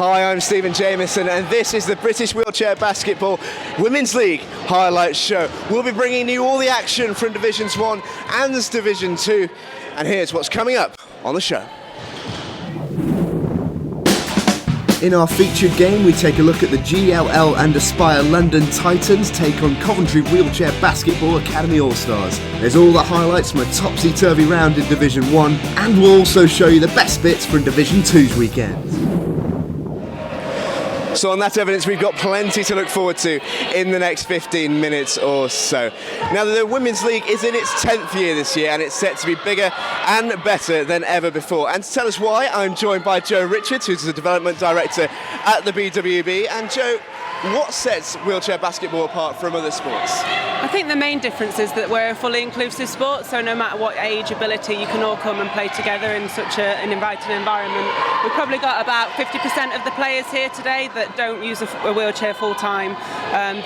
Hi, I'm Stephen Jamieson, and this is the British Wheelchair Basketball Women's League Highlights Show. We'll be bringing you all the action from Divisions 1 and Division 2, and here's what's coming up on the show. In our featured game, we take a look at the GLL and Aspire London Titans take on Coventry Wheelchair Basketball Academy All-Stars. There's all the highlights from a topsy-turvy round in Division 1, and we'll also show you the best bits from Division 2's weekend. So on that evidence, we've got plenty to look forward to in the next 15 minutes or so. Now, the Women's League is in its 10th year this year, and it's set to be bigger and better than ever before. And to tell us why, I'm joined by Joe Richards, who's the Development Director at the BWB. And Joe, what sets wheelchair basketball apart from other sports? I think the main difference is that we're a fully inclusive sport, so no matter what age, ability, you can all come and play together in such an inviting environment. We've probably got about 50% of the players here today that don't use a wheelchair full time.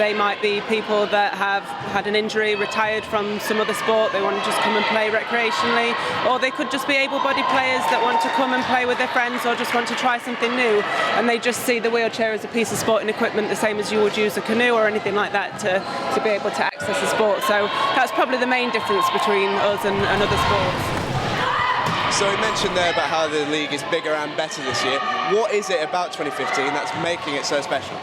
They might be people that have had an injury, retired from some other sport, they want to just come and play recreationally, or they could just be able-bodied players that want to come and play with their friends or just want to try something new, and they just see the wheelchair as a piece of sporting equipment, the same as you would use a canoe or anything like that to be able to access the sport. So that's probably the main difference between us and other sports. So we mentioned there about how the league is bigger and better this year. What is it about 2015 that's making it so special?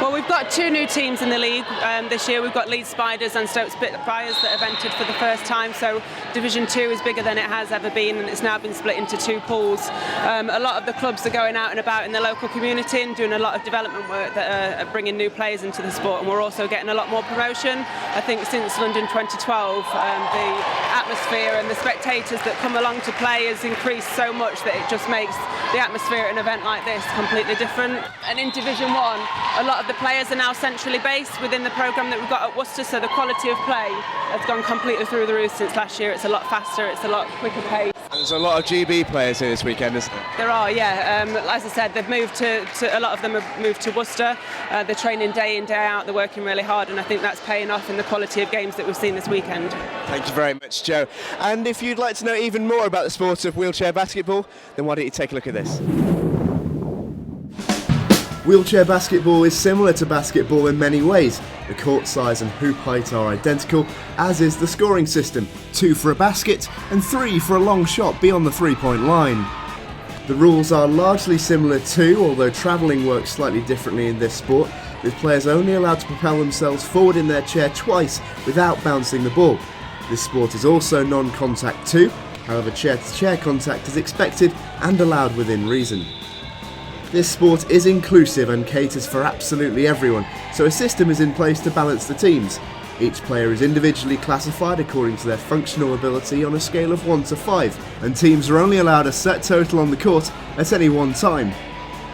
Well, we've got two new teams in the league this year. We've got Leeds Spiders and Stoke Spitfires that have entered for the first time. So Division 2 is bigger than it has ever been, and it's now been split into two pools. A lot of the clubs are going out and about in the local community and doing a lot of development work that are bringing new players into the sport, and we're also getting a lot more promotion. I think since London 2012, the atmosphere and the spectators that come along to play has increased so much that it just makes the atmosphere at an event like this completely different. And in Division 1, a lot of the players are now centrally based within the programme that we've got at Worcester, so the quality of play has gone completely through the roof since last year. It's a lot faster, it's a lot quicker pace. And there's a lot of GB players here this weekend, isn't there? There are, yeah. As I said, they've moved to a lot of them have moved to Worcester. They're training day in, day out, they're working really hard, and I think that's paying off in the quality of games that we've seen this weekend. Thank you very much, Joe. And if you'd like to know even more about the sport of wheelchair basketball, then why don't you take a look at this? Wheelchair basketball is similar to basketball in many ways. The court size and hoop height are identical, as is the scoring system, 2 for a basket and 3 for a long shot beyond the three-point line. The rules are largely similar too, although travelling works slightly differently in this sport, with players only allowed to propel themselves forward in their chair twice without bouncing the ball. This sport is also non-contact too, however chair-to-chair contact is expected and allowed within reason. This sport is inclusive and caters for absolutely everyone, so a system is in place to balance the teams. Each player is individually classified according to their functional ability on a scale of 1 to 5, and teams are only allowed a set total on the court at any one time.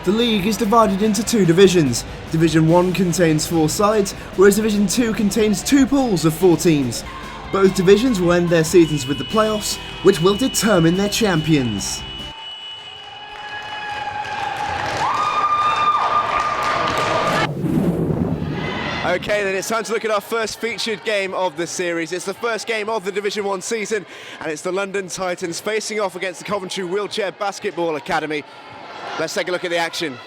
The league is divided into two divisions. Division 1 contains 4 sides, whereas Division 2 contains 2 pools of 4 teams. Both divisions will end their seasons with the playoffs, which will determine their champions. Okay, then it's time to look at our first featured game of the series. It's the first game of the Division 1 season, and it's the London Titans facing off against the Coventry Wheelchair Basketball Academy. Let's take a look at the action.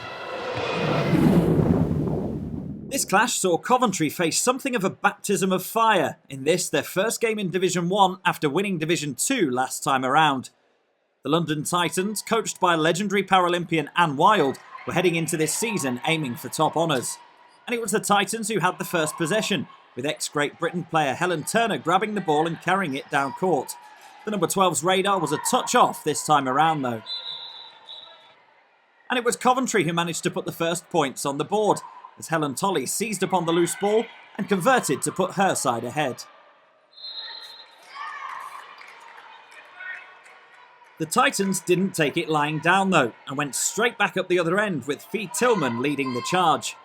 This clash saw Coventry face something of a baptism of fire. In this, their first game in Division 1 after winning Division 2 last time around. The London Titans, coached by legendary Paralympian Anne Wilde, were heading into this season aiming for top honours. And it was the Titans who had the first possession, with ex-Great Britain player Helen Turner grabbing the ball and carrying it down court. The number 12's radar was a touch off this time around though. And it was Coventry who managed to put the first points on the board, as Helen Tolley seized upon the loose ball and converted to put her side ahead. The Titans didn't take it lying down though, and went straight back up the other end with Fee Tillman leading the charge.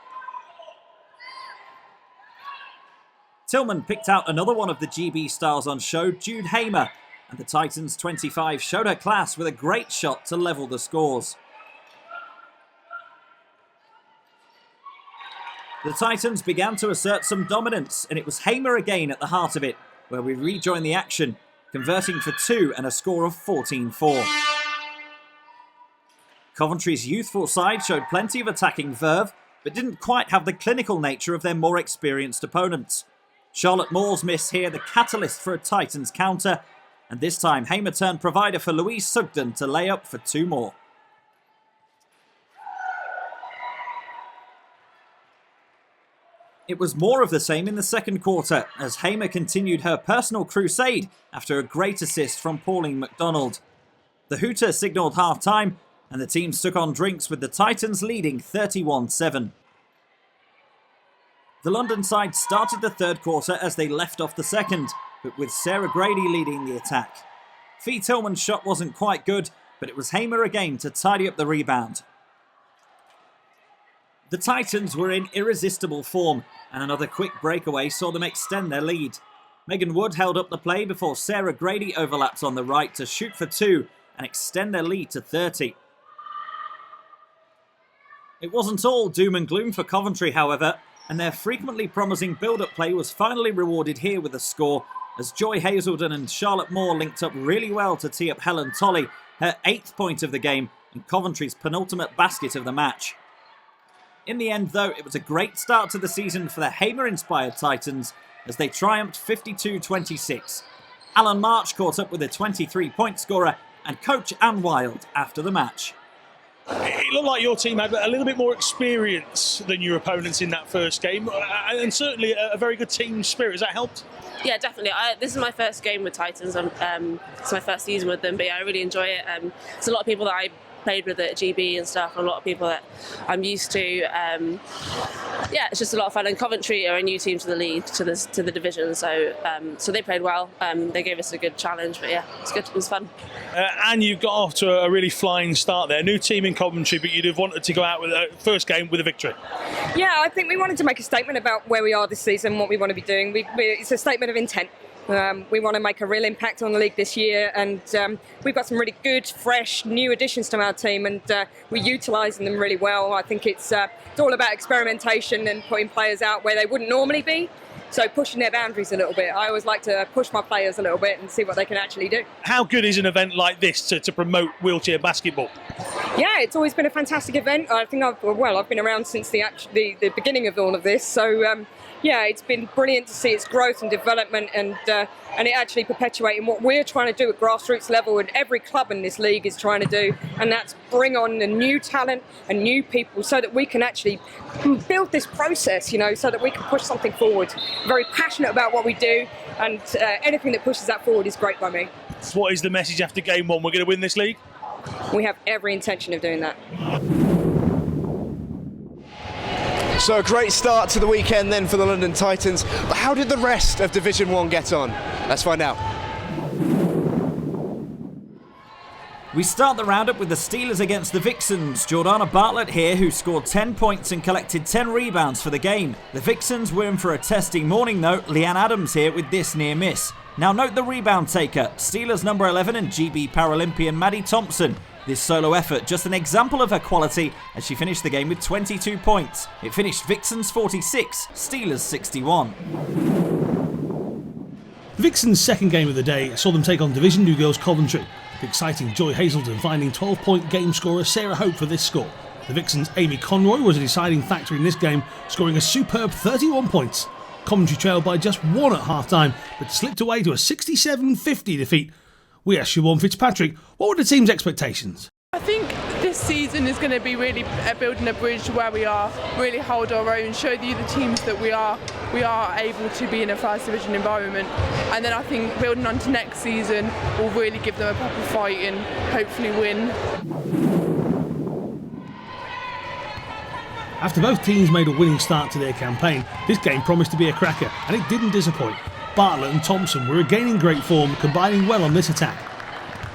Tillman picked out another one of the GB stars on show, Jude Hamer, and the Titans 25 showed her class with a great shot to level the scores. The Titans began to assert some dominance, and it was Hamer again at the heart of it, where we rejoined the action, converting for 2 and a score of 14-4. Coventry's youthful side showed plenty of attacking verve, but didn't quite have the clinical nature of their more experienced opponents. Charlotte Moore's miss here the catalyst for a Titans counter, and this time Hamer turned provider for Louise Sugden to lay up for 2 more. It was more of the same in the second quarter, as Hamer continued her personal crusade after a great assist from Pauline MacDonald. The hooter signalled half-time, and the teams took on drinks with the Titans leading 31-7. The London side started the third quarter as they left off the second, but with Sarah Grady leading the attack. Fee Tillman's shot wasn't quite good, but it was Hamer again to tidy up the rebound. The Titans were in irresistible form, and another quick breakaway saw them extend their lead. Megan Wood held up the play before Sarah Grady overlapped on the right to shoot for 2 and extend their lead to 30. It wasn't all doom and gloom for Coventry, however, and their frequently promising build-up play was finally rewarded here with a score, as Joy Hazelden and Charlotte Moore linked up really well to tee up Helen Tolley, her 8th point of the game and Coventry's penultimate basket of the match. In the end, though, it was a great start to the season for the Hamer-inspired Titans as they triumphed 52-26. Alan March caught up with a 23-point scorer and coach Anne Wild after the match. It looked like your team had a little bit more experience than your opponents in that first game, and certainly a very good team spirit. Has that helped? Yeah, definitely. This is my first game with Titans. It's my first season with them, but yeah, I really enjoy it. There's a lot of people that I played with at GB and stuff, and a lot of people that I'm used to. Yeah, it's just a lot of fun. And Coventry are a new team to the league, to the division, so they played well. They gave us a good challenge, but yeah, it's good. It was fun. And you got off to a really flying start there. New team in Coventry, but you'd have wanted to go out with a first game with a victory. Yeah, I think we wanted to make a statement about where we are this season, what we want to be doing. It's a statement of intent. We want to make a real impact on the league this year, and we've got some really good, fresh, new additions to our team, and we're utilising them really well. I think it's all about experimentation and putting players out where they wouldn't normally be, so pushing their boundaries a little bit. I always like to push my players a little bit and see what they can actually do. How good is an event like this to promote wheelchair basketball? Yeah, it's always been a fantastic event. I think I've been around since the beginning of all of this, so yeah, it's been brilliant to see its growth and development, and it actually perpetuating what we're trying to do at grassroots level, and every club in this league is trying to do, and that's bring on the new talent and new people so that we can actually build this process, so that we can push something forward. I'm very passionate about what we do, and anything that pushes that forward is great by me. So what is the message after game one? We're going to win this league? We have every intention of doing that. So a great start to the weekend then for the London Titans, but how did the rest of Division 1 get on? Let's find out. We start the roundup with the Steelers against the Vixens. Jordana Bartlett here, who scored 10 points and collected 10 rebounds for the game. The Vixens were in for a testy morning though. Leanne Adams here with this near miss. Now note the rebound taker, Steelers number 11 and GB Paralympian Maddie Thompson. This solo effort, just an example of her quality as she finished the game with 22 points. It finished Vixens 46, Steelers 61. The Vixens' second game of the day saw them take on Division 2 girls Coventry. The exciting Joy Hazelden finding 12-point game scorer Sarah Hope for this score. The Vixens' Amy Conroy was a deciding factor in this game, scoring a superb 31 points. Coventry trailed by just 1 at half-time, but slipped away to a 67-50 defeat. We asked Siobhan Fitzpatrick, what were the team's expectations? I think this season is going to be really building a bridge to where we are, really hold our own, show you the teams that we are able to be in a first division environment, and then I think building on to next season will really give them a proper fight and hopefully win. After both teams made a winning start to their campaign, this game promised to be a cracker, and it didn't disappoint. Bartlett and Thompson were again in great form, combining well on this attack.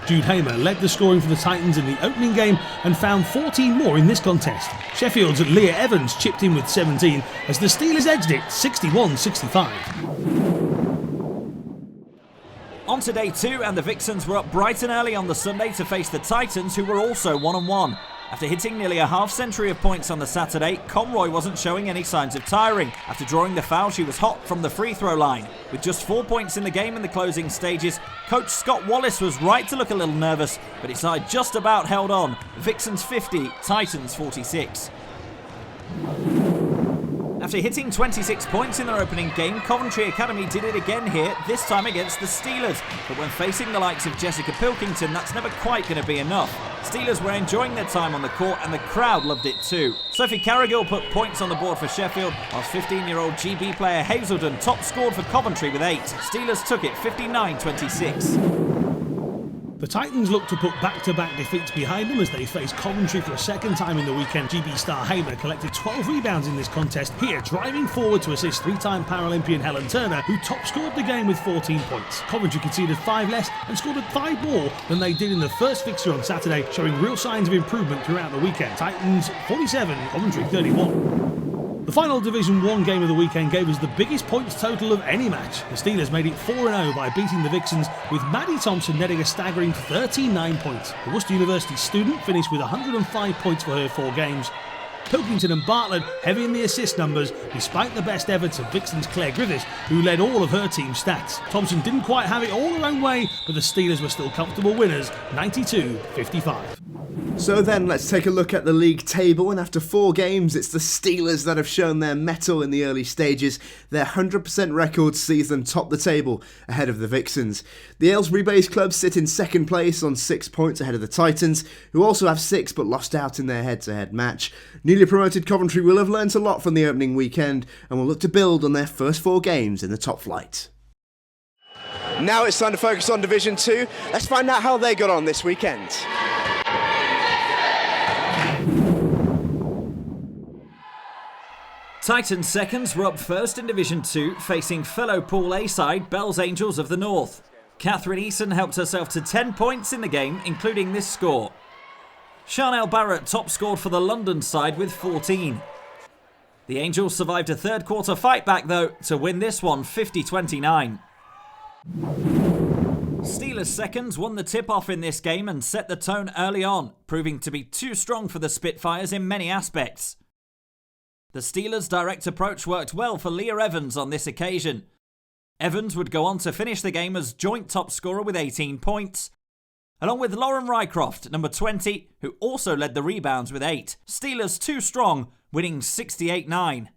Jude Hamer led the scoring for the Titans in the opening game and found 14 more in this contest. Sheffield's Leah Evans chipped in with 17 as the Steelers edged it 61-65. On to day 2, and the Vixens were up bright and early on the Sunday to face the Titans, who were also 1-1. After hitting nearly a half-century of points on the Saturday, Conroy wasn't showing any signs of tiring. After drawing the foul, she was hot from the free-throw line. With just 4 points in the game in the closing stages, coach Scott Wallace was right to look a little nervous, but his side just about held on. Vixens 50, Titans 46. After hitting 26 points in their opening game, Coventry Academy did it again here, this time against the Steelers. But when facing the likes of Jessica Pilkington, that's never quite going to be enough. Steelers were enjoying their time on the court and the crowd loved it too. Sophie Carrigill put points on the board for Sheffield, whilst 15-year-old GB player Hazelden top scored for Coventry with 8. Steelers took it 59-26. The Titans look to put back-to-back defeats behind them as they face Coventry for a second time in the weekend. GB star Hamer collected 12 rebounds in this contest, here driving forward to assist three-time Paralympian Helen Turner, who top-scored the game with 14 points. Coventry conceded 5 less and scored 5 more than they did in the first fixture on Saturday, showing real signs of improvement throughout the weekend. Titans 47, Coventry 31. The final Division 1 game of the weekend gave us the biggest points total of any match. The Steelers made it 4-0 by beating the Vixens, with Maddie Thompson netting a staggering 39 points. The Worcester University student finished with 105 points for her 4 games. Pilkington and Bartlett heavy in the assist numbers, despite the best efforts of Vixens' Claire Griffiths, who led all of her team's stats. Thompson didn't quite have it all her own way, but the Steelers were still comfortable winners, 92-55. So then, let's take a look at the league table, and after 4 games, it's the Steelers that have shown their mettle in the early stages. Their 100% record sees them top the table, ahead of the Vixens. The Aylesbury-based club sit in second place on 6 points ahead of the Titans, who also have 6 but lost out in their head-to-head match. Newly promoted Coventry will have learnt a lot from the opening weekend, and will look to build on their first 4 games in the top flight. Now it's time to focus on Division 2. Let's find out how they got on this weekend. Titans seconds were up first in Division 2, facing fellow Pool A side Bells Angels of the North. Catherine Eason helped herself to 10 points in the game, including this score. Charnel Barrett top scored for the London side with 14. The Angels survived a third quarter fight back though to win this one 50-29. Steelers seconds won the tip-off in this game and set the tone early on, proving to be too strong for the Spitfires in many aspects. The Steelers' direct approach worked well for Leah Evans on this occasion. Evans would go on to finish the game as joint top scorer with 18 points, along with Lauren Rycroft, number 20, who also led the rebounds with 8. Steelers too strong, winning 68-9.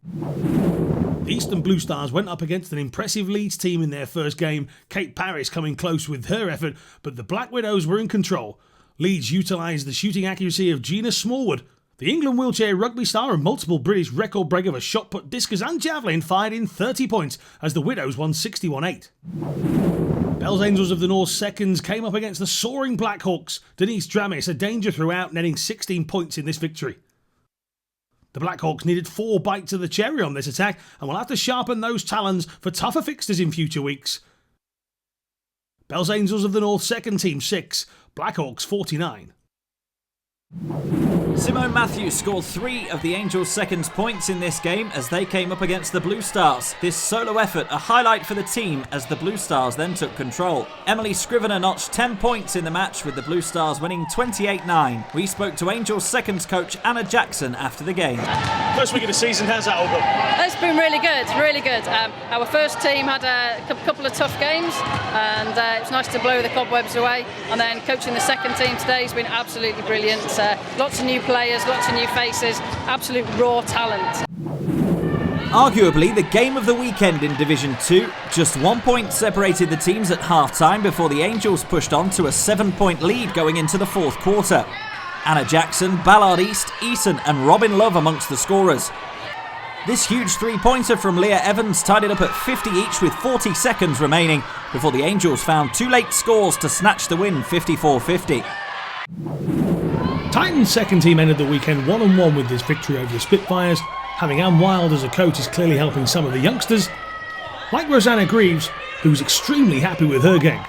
The Eastern Blue Stars went up against an impressive Leeds team in their first game, Kate Parris coming close with her effort, but the Black Widows were in control. Leeds utilised the shooting accuracy of Gina Smallwood. The England wheelchair rugby star and multiple British record breaker for shot put, discus and javelin fired in 30 points as the Widows won 61-8. Bells Angels of the North seconds came up against the soaring Blackhawks. Denise Dramis a danger throughout, netting 16 points in this victory. The Blackhawks needed 4 bites of the cherry on this attack and will have to sharpen those talons for tougher fixtures in future weeks. Bells Angels of the North second team 6, Blackhawks 49. Simone Matthews scored 3 of the Angels' seconds points in this game as they came up against the Blue Stars. This solo effort a highlight for the team as the Blue Stars then took control. Emily Scrivener notched 10 points in the match with the Blue Stars winning 28-9. We spoke to Angels seconds coach Anna Jackson after the game. First week of the season, how's that all gone? It's been really good, really good. Our first team had a couple of tough games and it's nice to blow the cobwebs away, and then coaching the second team today has been absolutely brilliant. Lots of new players, lots of new faces, absolute raw talent. Arguably the game of the weekend in Division 2. Just 1 point separated the teams at half-time before the Angels pushed on to a 7-point lead going into the fourth quarter. Anna Jackson, Ballard East, Eason and Robin Love amongst the scorers. This huge 3-pointer from Leah Evans tied it up at 50 each with 40 seconds remaining before the Angels found 2 late scores to snatch the win 54-50. Titans' second team ended the weekend 1-1 with this victory over the Spitfires. Having Anne Wild as a coach is clearly helping some of the youngsters, like Rosanna Greaves, who's extremely happy with her game.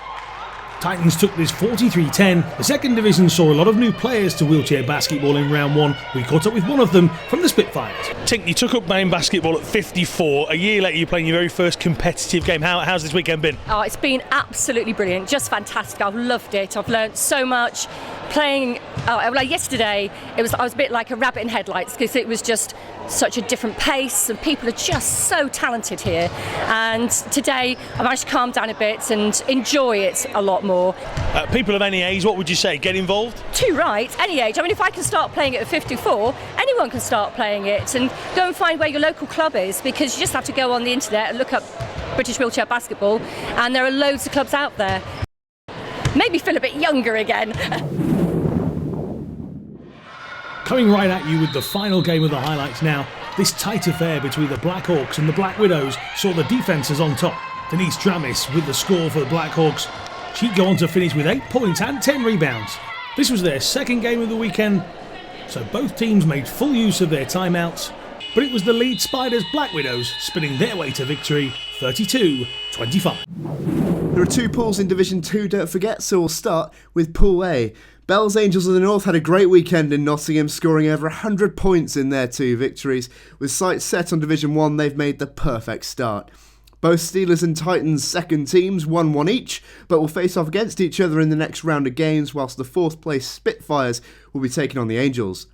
Titans took this 43-10. The second division saw a lot of new players to wheelchair basketball in round 1. We caught up with one of them from the Spitfires. Tink, you took up main basketball at 54. A year later, you're playing your very first competitive game. How's this weekend been? Oh, it's been absolutely brilliant, just fantastic. I've loved it. I've learnt so much. playing, like yesterday, I was a bit like a rabbit in headlights because it was just such a different pace and people are just so talented here. And today I managed to calm down a bit and enjoy it a lot more. People of any age, what would you say? Get involved? Too right, any age. I mean, if I can start playing it at 54, anyone can start playing it, and go and find where your local club is, because you just have to go on the internet and look up British wheelchair basketball, and there are loads of clubs out there. Maybe feel a bit younger again. Coming right at you with the final game of the highlights now, this tight affair between the Blackhawks and the Black Widows saw the defences on top. Denise Tramis with the score for the Blackhawks. She'd go on to finish with 8 points and 10 rebounds. This was their second game of the weekend, so both teams made full use of their timeouts, but it was the Leeds Spiders Black Widows spinning their way to victory 32-25. There are 2 pools in Division 2, don't forget, so we'll start with Pool A. Bells Angels of the North had a great weekend in Nottingham, scoring over 100 points in their 2 victories. With sights set on Division 1, they've made the perfect start. Both Steelers and Titans second teams won 1 each, but will face off against each other in the next round of games, whilst the 4th place Spitfires will be taking on the Angels.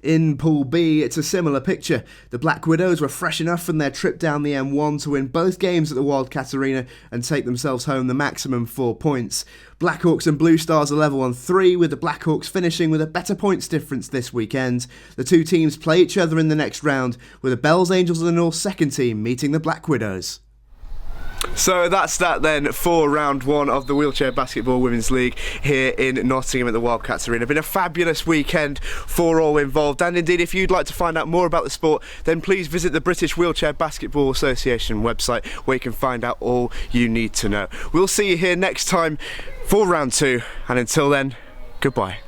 In Pool B, it's a similar picture. The Black Widows were fresh enough from their trip down the M1 to win both games at the Wildcats Arena and take themselves home the maximum 4 points. Blackhawks and Blue Stars are level on 3, with the Blackhawks finishing with a better points difference this weekend. The 2 teams play each other in the next round, with the Bells Angels of the North second team meeting the Black Widows. So that's that then for round 1 of the Wheelchair Basketball Women's League here in Nottingham at the Wildcats Arena. Been a fabulous weekend for all involved, and indeed if you'd like to find out more about the sport, then please visit the British Wheelchair Basketball Association website, where you can find out all you need to know. We'll see you here next time for round 2, and until then, goodbye.